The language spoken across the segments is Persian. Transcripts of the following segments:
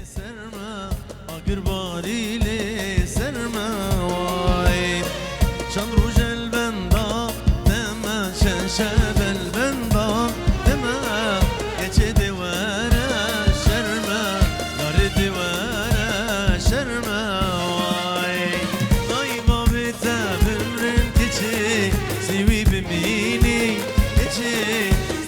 سرما آگر باری لی سرما وای چند روز البندا دم چند شب البندا دم گچه دواره شرما دار دواره شرما وای دای با بیتا بمرن کچه سیوی بمینی کچه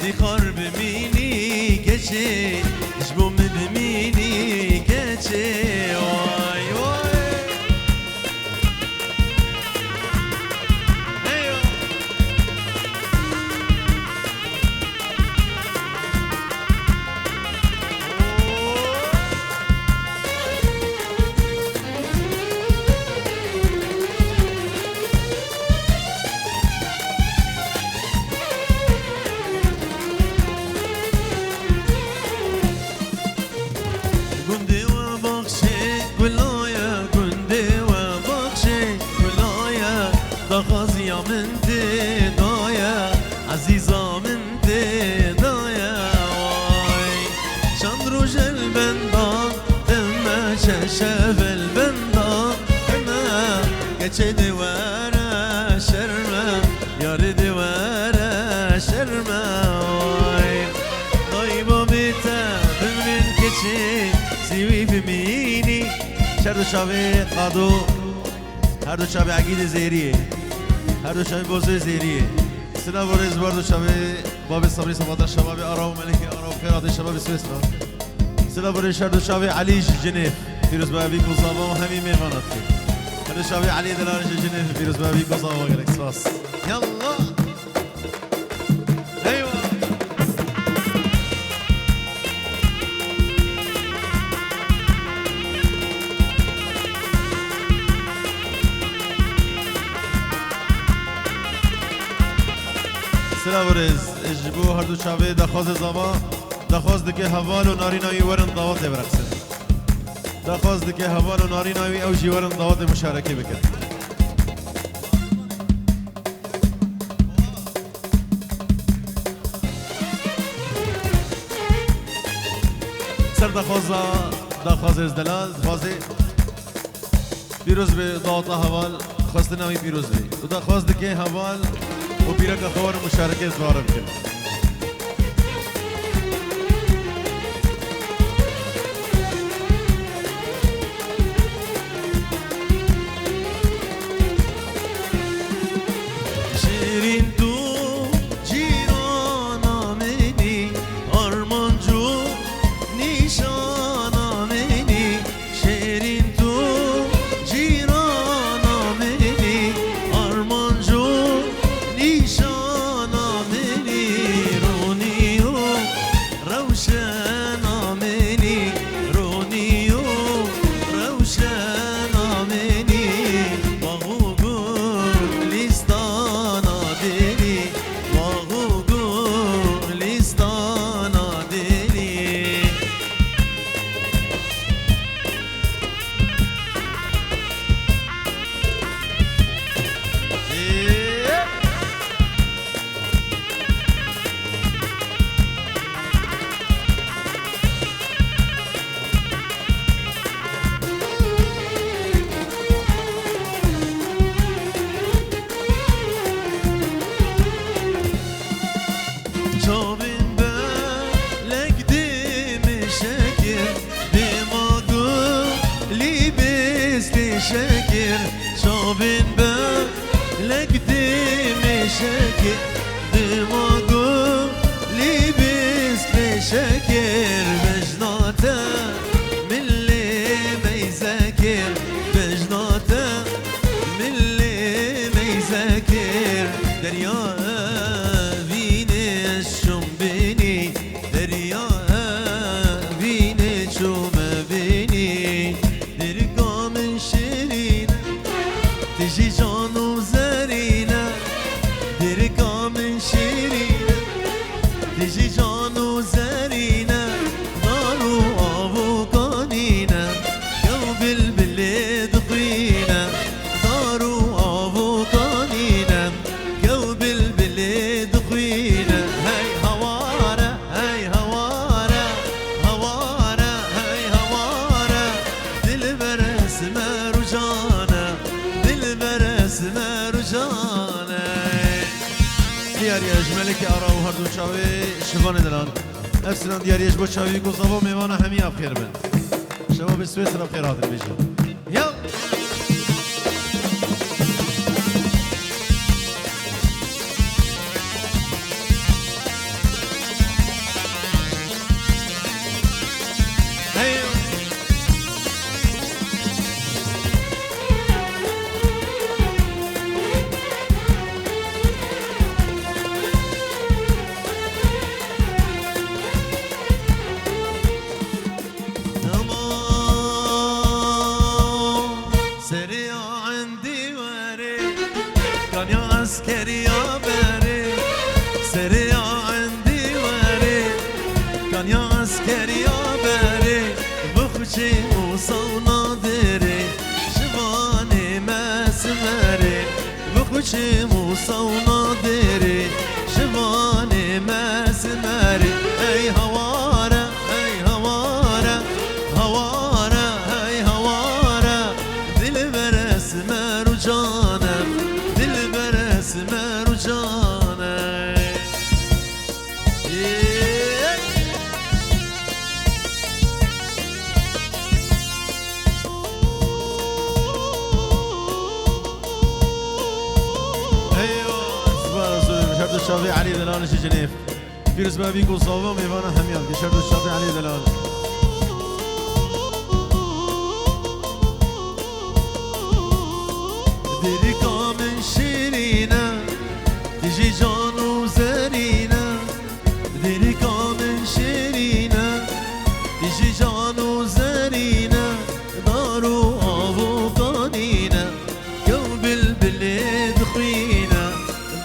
زیخار بمینی کچه جبو من بمینی کچه وای وای ایو گنده و بخشه گلایا گنده و بخشه گلایا دخازی منته دایا عزیزا منته دایا وای چند روز البندا دم ششب البندا دم گچه دواره شرما یار دواره شرما وای دای با بیتا بمرن کچه سیوی بمینی هر دو شبه قادو هر دو شبه عقید زیریه هر دو شبه بوزه زیریه سلام و رز بار دو شبه باب صبری صفات شباب آرام ملک آرام خیرات شباب سویسرا سلام و رز هر دو شبه علی جنیف فیروز بابی کوزاوا و همین میوانات هر دو شبه علی دلارش جنیف فیروز بابی کوزاوا گرک سواس یالله ایوه سلام ورز اجبو هر دو شاوه دخواز زمان دخواز دکه حوال و ناریناوی ورن دعوت برقصه دخواز دکه حوال و ناریناوی او جی ورن دعوت مشارکه بکن سر دخواز ازدلال دخوازه پیروز به دعوت حوال خواسته ناوی پیروز بی و دخواز دکه حوال و بیرک خوار مشارکه دواره بکن شیرین تو جیران آمینی آرمان جو نیشان آمینی شیرین تو جیران آمینی آرمان جو نیشان آمینی رونی و روشن آمینی رونی و روشن آمینی باغو گلیستان آدینی باغو گلیستان آدینی Çobin belek dimi şekir Dimagu libisli şekir Çobin belek dimi şekir Dimagu libisli şekir Mecnate milli meyzekir Mecnate milli meyzekir Derya تجي جانو زرينة دركا من شيرينة تجي جانو زرينة نارو آبو که آرا و هر دو چاوی شفانه دلان افسنان دیاریش با چاوی گذابا میوانه همی اب خیر بند شما به سوی طرف خیر حاضر بیشن یا عسكريا باري سريع عندي واري كان يا عسكريا باري بخشي وصونا ديري شباني ما سماري بخشي وصونا ديري شباني ما سماري اي هوارة اي هوارة هوارة اي هوارة دل برس ما رجانا اسمر جانه شرط الشافعي علي دلال شي جنيف في اسمها بيكو صوبه ميفانا حميان شرط الشافعي علي دلال ديري كامل شيرينا تجي جان وزرينا ديري كامل شيرينا تجي جان وزرينا دارو ابو قانينا قلب البلاد خوينا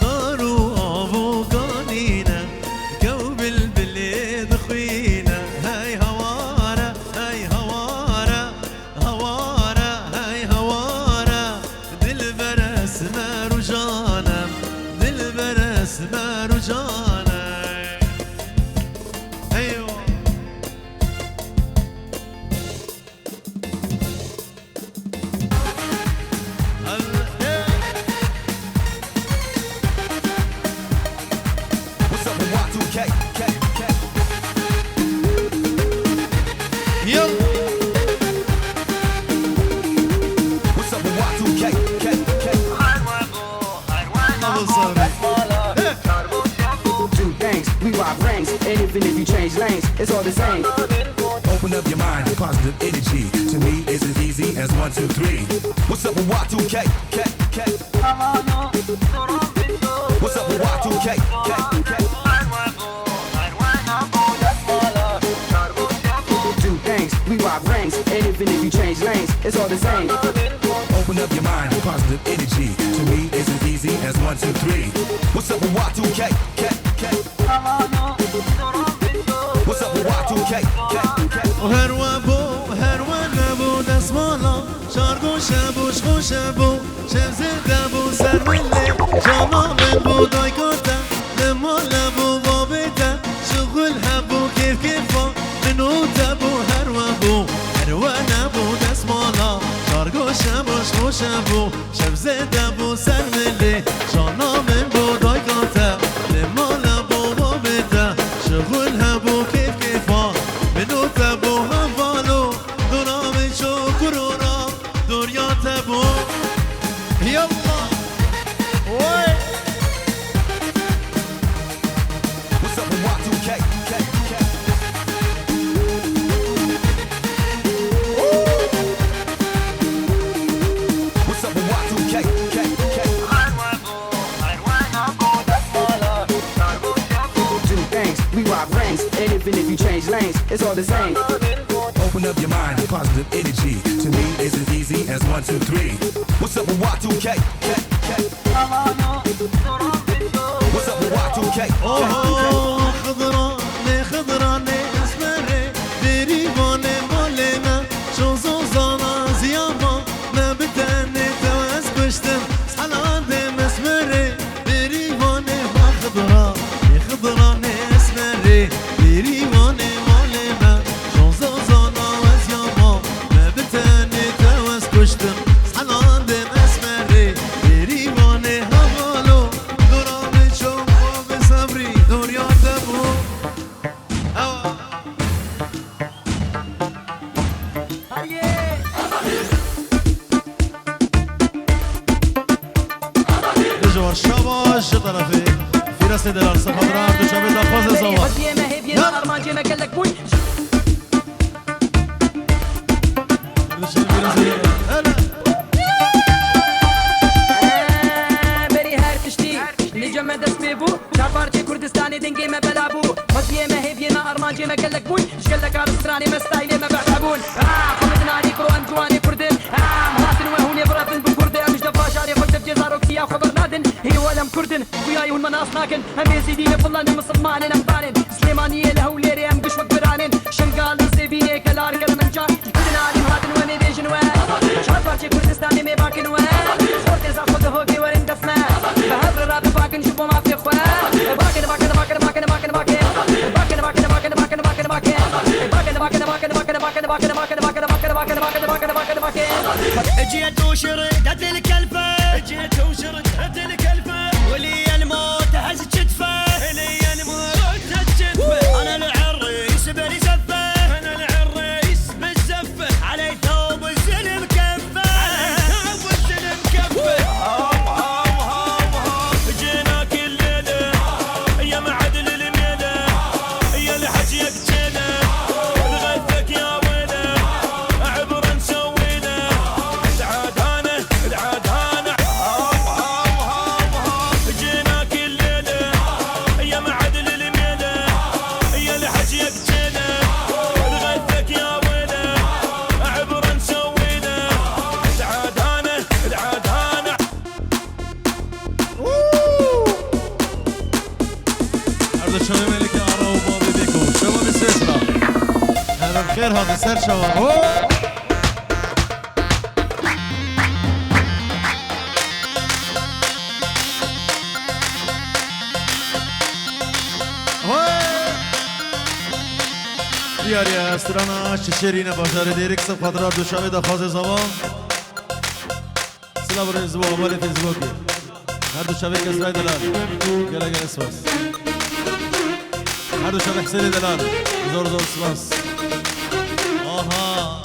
دارو ابو قانينا قلب البلاد خوينا هاي هوارة هاي هوارة هوارة هاي هوارة دل برس ما رجانا دل برس ما رجانا ايوه What's up with Y2K? يلا What's up with Y2K? Do things, we rock rings, and even if you change lanes, it's all the same. Open up your mind to positive energy. To me, it's as easy as 1, 2, 3. What's up with Y2K? What's up with Y2K? Do things, we rock rings, and even if you change lanes, it's all the same. Open up your mind to positive energy. To me, it's as easy as 1, 2, 3. What's up with Y2K? What's up with Y2K? وهروا نبو دسمالا شارگو شبوش خوشبو شب زنده بو سر مله جانا من بو دایکاتا لما لبو بابتا شغل هبو کیف کیفا منو تبو هروا نبو دسمالا شارگو شبوش خوشبو شب زنده بو سر مله جانا من بو دایکاتا لما لبو بابتا شغل هبو کیف کیفا منو تبو هفالو دورام چو کرونا دوریا تبو یلا وای What's up with Y2K? What's up with Y2K? Do things, we rock rings, and even if you change lanes, it's all the same. Open up your mind to positive energy. To me, it's as easy as 1, 2, 3. What's up with Y2K? What's up with Y2K? اوه خضرانه اسمره بریوانه مالنا شوزو زانا زیاما نبتنه توز کشتم سحلاده مسمره بریوانه خضرانه اسمره بریوانه مالنا شوزو زانا وزیاما نبتنه توز کشتم سحلاده مسمره بریوانه هوالو دورام چو بسابری كي ما قال لك بوي اش قال لك عرس راني ما ستايلي ما بعتبون خمدنا عليك روان جواني كردن مهاتن وهوني براتن بكردن مش دفا شاري قلت في جزار وكتيا خبر نادن هي ولم كردن وياي والمناص ناكن هم يزيدين فلان مصمانين امطانين سليمانية لهوليري ام قشوك برانين شنقال وسيبيني كلار كلمنجان كردن علي مهاتن واني بيجن وين شعب بارشي كردستاني مي باكن وين صورتي زا خود هوكي ورين دفنا بهبر راب باكن شوفو ما في اخوان باكن باكن باكن باكن باكن باكن باكن باكن باكن باكن باكن باكن اجيت وشرد هد الكلفة اجيت وشرد هد الكلفة ولي الموت هز كتفه لي الموت هز كتفه انا العريس بالزفة انا العريس بالزفة علي ثوب الزلم كفة علي ثوب الزلم كفة جينا كل ليلة يا معدل الميلة يا الحج يقتله نغثك يا ويله عبر نسويله العاد هانا جينا كل ليلة يا معدل الميلة يا الحج يقتله نغثك يا ويله عبر نسويله العاد هانا هذا شباب ملك عرب وبابي بيكو شباب السيسرا هذا بخير هذا سر شباب دیاری استرانا شیرین بازار دیرک سب خاطرات دو شبه دخواز زبان سلام برای زبان مالی فیزبوکی هر دو شبه کسرای دلال گله گله سواس هر دو شبه حسینی دلال زور زور سواس آها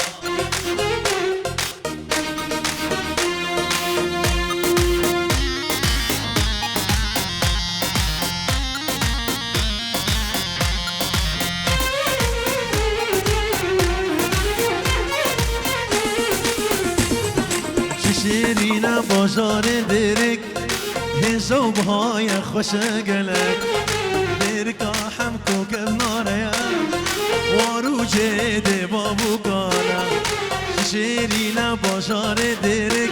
شیرین بازار دیرک هزو بهای خوش گلک دیرکا هم کوکب ناریا وارو جده بابو کالا شیرین بازار دیرک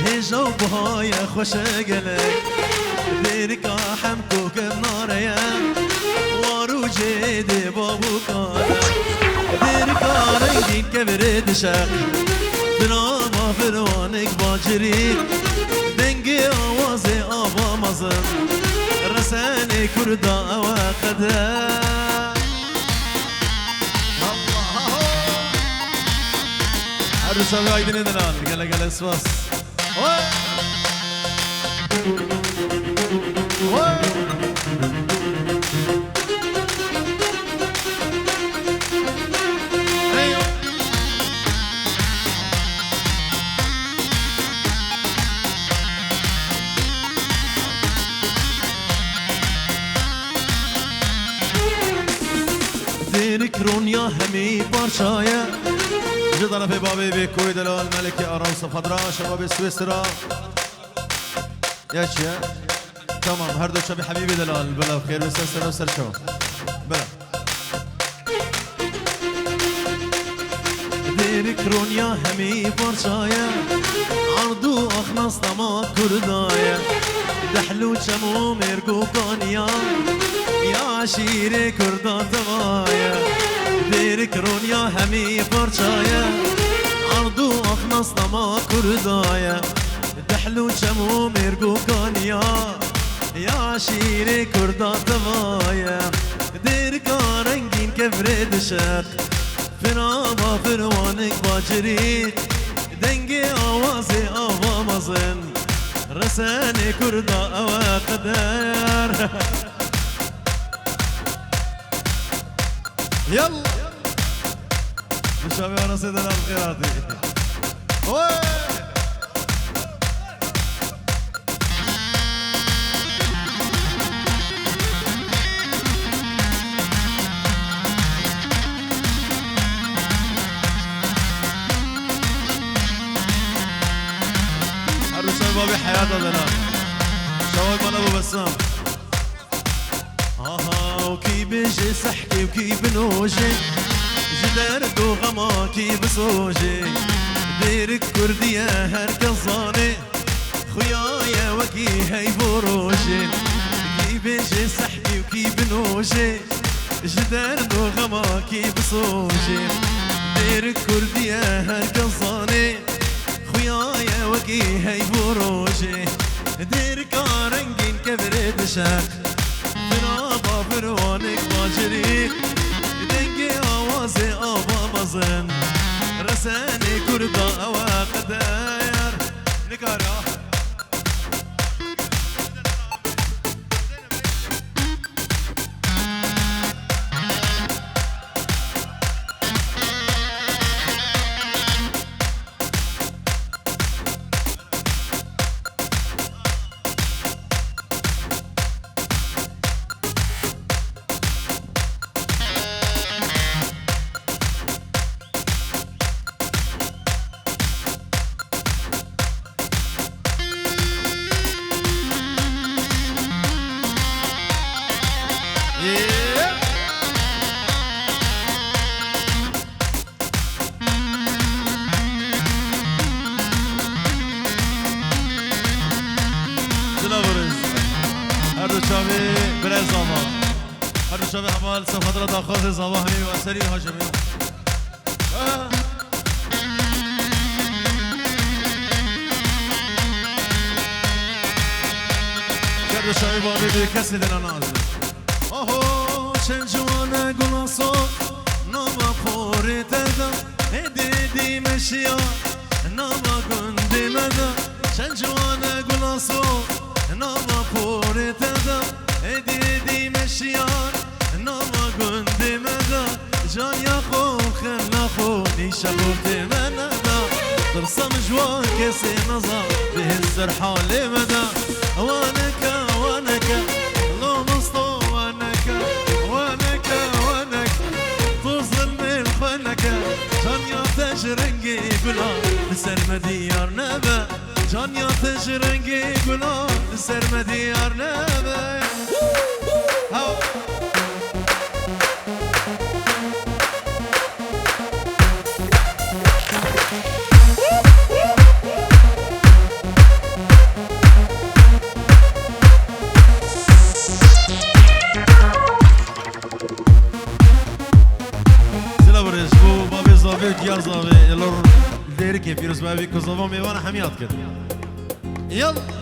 هزو بهای خوش گلک دیرکا هم کوکب ناریا وارو جده بابو کالا دیرکا رنگین کبرد شق برام فروانك باجري دنگي آوازي آبا مزن رساني كردا أوا قدر هر شبه عيدين دلال قال قال اسواس كرونيا همي بارشايا جدنا في بابي بكوي دلال ملك أراوس خضراء شباب سويسرا يا شيا تمام هردو شبي حبيبي دلال بلا خير وسر وسر شو بلا دير كرونيا همي بارشايا عرضو أخنص طما كردايا دحلو شمو ميرقو قانيا يا عشيري كردان تمايا دير كرونيا همي فرشايا عرضو أخنص طما كردايا دحلو شمو ميرقو قانيا يا عشيري كردان تمايا دير كارنجين كفرد شق فناما فروانك باجري دنگي آوازي آوا مزن رساني كردا أوا قدر يلا مشابه انا سيدنا الخيراتي هرو شبابي حياته دلال شباب من ابو بسام وكي بيجي سحكي وكي بنوجي جدرد وغما كي بسوجي ديرك كردية هركزاني خويايا وكي هاي بروجي كي بيجي سحكي وكي بنوجي جدرد وغما كي بسوجي ديرك كردية هركزاني خويايا وكي هاي بروجي ديرك رنگين كبرت شاك برابا بروانك ماجري دنگي آوازي آبا مزن رساني كردا أوا قداير نكارا شبه حمال سفدرة داخل زواهني وأسري هاشمي كردو شبه بابي بكسي دل نازل اوهو شنجوانا قلاصو نوما فوري تدا هدي دي مشيا نوما قندي مدى شنجوانا قلاصو نوما فوري تدا هدي دي مشيا ناما قند مدى جان يا خو خلنا خو نيشا قلت مندا ترسم جوان كسي نظام بهزر حالي مدى وانكا وانكا لو مصطو وانكا وانكا وانكا توصل من خنكا جان يا تجرنجي قلا نسر مديار نبا جان يا تجرنجي قلا نسر مديار نبا يلا ديرك فيروس بابي كوزوفا ميوانا حميات كده يلا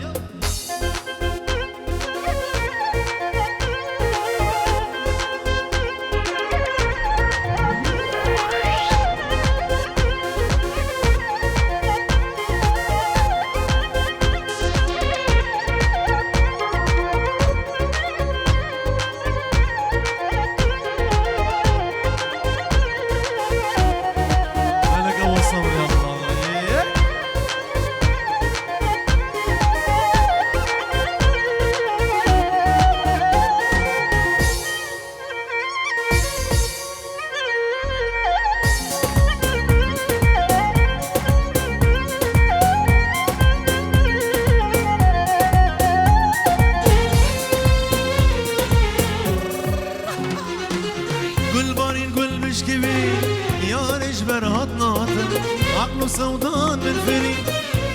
سودان بالفريق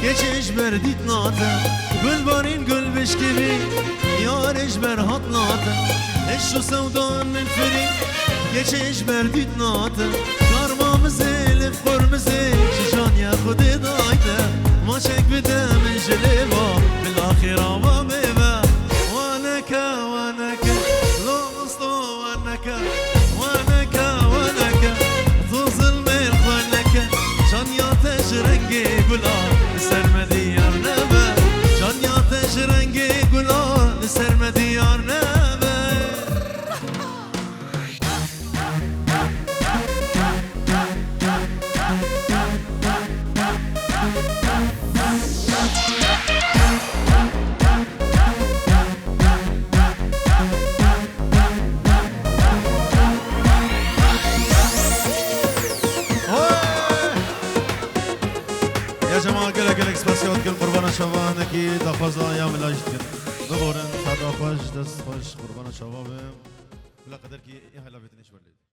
كيش برديت ناتا قل بارين قل بشكبي يا رجبر هات ناتا اشو سودان من فريق كيش برديت ناتا كارما مزيل فقر مزيل شجان يا خدي دايتا ما شك بدا من جليبا بالاخيرة ما بيبا وانكا وانكا لو مصطو وانكا وانكا وانكا توصل من خلكا جان يا تجرنجي قلا نسر مديار نبا جان يا تجرنجي قلا نسر مديار نبا گلک اسپاسیات گل قربان شوان کی دخواست ایام لاجت کن ببورن تا دخواست دست خوش قربان شوان بلا قدر كي إيه لا بيتنيش ولد